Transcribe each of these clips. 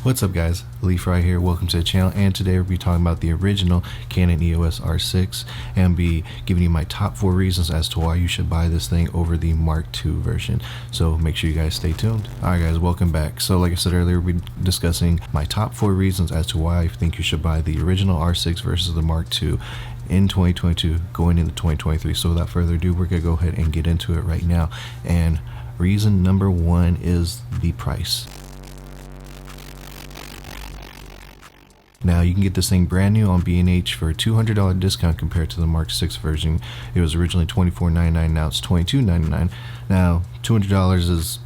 What's up guys, Leaf right here, welcome to the channel, and today we'll be talking about the original Canon EOS R6 and be giving you my top 4 reasons as to why you should buy this thing over the Mark II version. So make sure you guys stay tuned. Alright guys, welcome back. So like I said earlier, we'll be discussing my top 4 reasons as to why I think you should buy the original R6 versus the Mark II in 2022 going into 2023. So without further ado, we're gonna go ahead and get into it right now. And reason number 1 is the price. Now you can get this thing brand new on B&H for a $200 discount compared to the Mark VI version. It was originally $24.99, now it's $22.99. Now $200 is,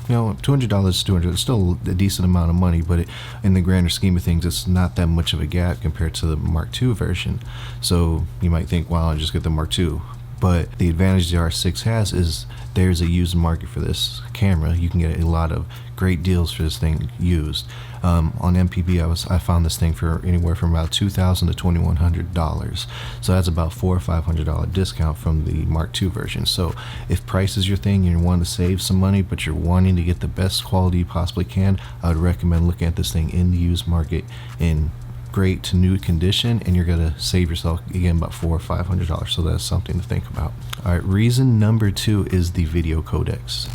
$200 is $200. It's still a decent amount of money, but in the grander scheme of things, it's not that much of a gap compared to the Mark II version. So you might think, well, I'll just get the Mark II. But the advantage the R6 has is there's a used market for this camera. You can get a lot of great deals for this thing used. On MPB, I found this thing for anywhere from about $2,000 to $2,100. So that's about $400 or $500 discount from the Mark II version. So if price is your thing and you want to save some money, but you're wanting to get the best quality you possibly can, I would recommend looking at this thing in the used market in great to new condition, and you're gonna save yourself again about $400 or $500. So that's something to think about. All right, reason number 2 is the video codecs.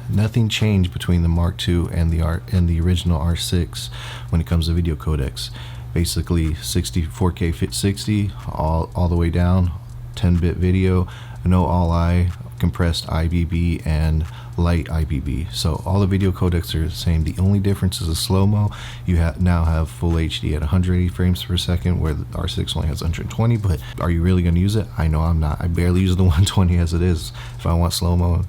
Nothing changed between the Mark II and the original R6 when it comes to video codecs. Basically 4K 60 all the way down, 10-bit video, no all-I, compressed IBB, and light IBB. So all the video codecs are the same. The only difference is the slow-mo. You now have full HD at 180 frames per second, where the R6 only has 120. But are you really going to use it? I know I'm not. I barely use the 120 as it is. If I want slow-mo,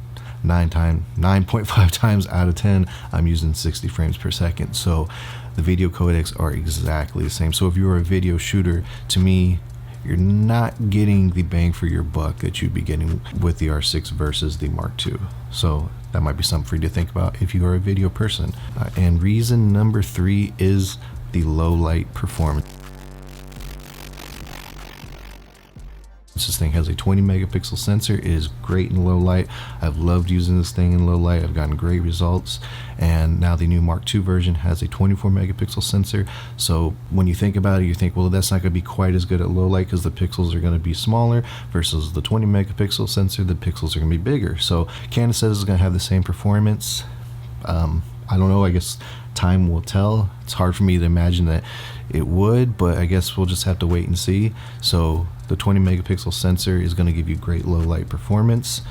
9.5 times out of 10, I'm using 60 frames per second. So the video codecs are exactly the same. So if you're a video shooter, to me, you're not getting the bang for your buck that you'd be getting with the R6 versus the Mark II. So that might be something for you to think about if you are a video person. And reason number 3 is the low light performance. This thing has a 20 megapixel sensor. It is great in low light. I've loved using this thing in low light. I've gotten great results. And now the new Mark II version has a 24 megapixel sensor. So when you think about it, you think, well, that's not going to be quite as good at low light because the pixels are going to be smaller, versus the 20 megapixel sensor, the pixels are going to be bigger. So Canon says it's going to have the same performance. I don't know, I guess time will tell. It's hard for me to imagine that it would, but I guess we'll just have to wait and see. So the 20 megapixel sensor is going to give you great low light performance.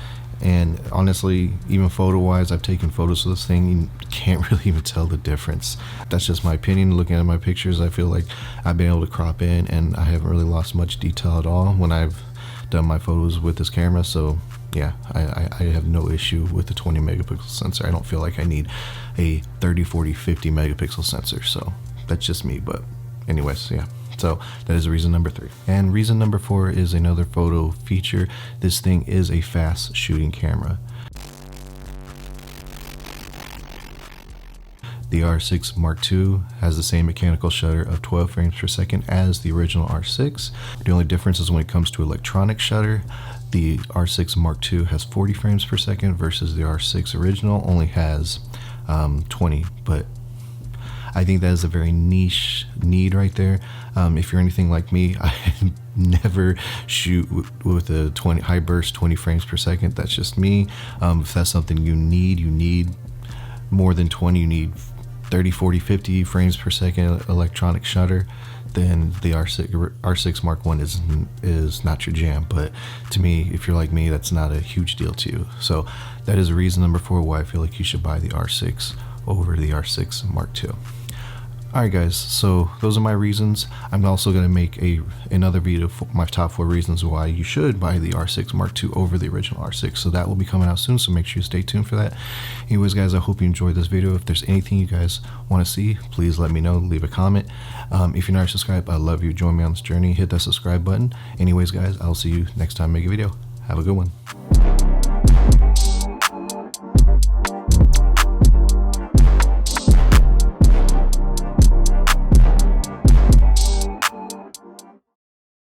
And honestly, even photo wise, I've taken photos of this thing, you can't really even tell the difference. That's just my opinion. Looking at my pictures, I feel like I've been able to crop in and I haven't really lost much detail at all when I've done my photos with this camera. So yeah, I have no issue with the 20 megapixel sensor. I don't feel like I need a 30, 40, 50 megapixel sensor. So that's just me. But anyways, yeah. So that is reason number 3. And reason number 4 is another photo feature. This thing is a fast shooting camera. The R6 Mark II has the same mechanical shutter of 12 frames per second as the original R6. The only difference is when it comes to electronic shutter. The R6 Mark II has 40 frames per second versus the R6 original only has 20. But I think that is a very niche need right there. If you're anything like me, I never shoot with a high burst 20 frames per second. That's just me. If that's something you need more than 20, you need 30, 40, 50 frames per second electronic shutter, then the R6 Mark I is not your jam. But to me, if you're like me, that's not a huge deal to you. So that is reason number 4 why I feel like you should buy the R6 over the R6 Mark II. Alright guys, so those are my reasons. I'm also going to make another video for my top 4 reasons why you should buy the R6 Mark II over the original R6. So that will be coming out soon, so make sure you stay tuned for that. Anyways guys, I hope you enjoyed this video. If there's anything you guys want to see, please let me know, leave a comment. If you're not subscribed, I love you. Join me on this journey. Hit that subscribe button. Anyways guys, I'll see you next time I make a video. Have a good one.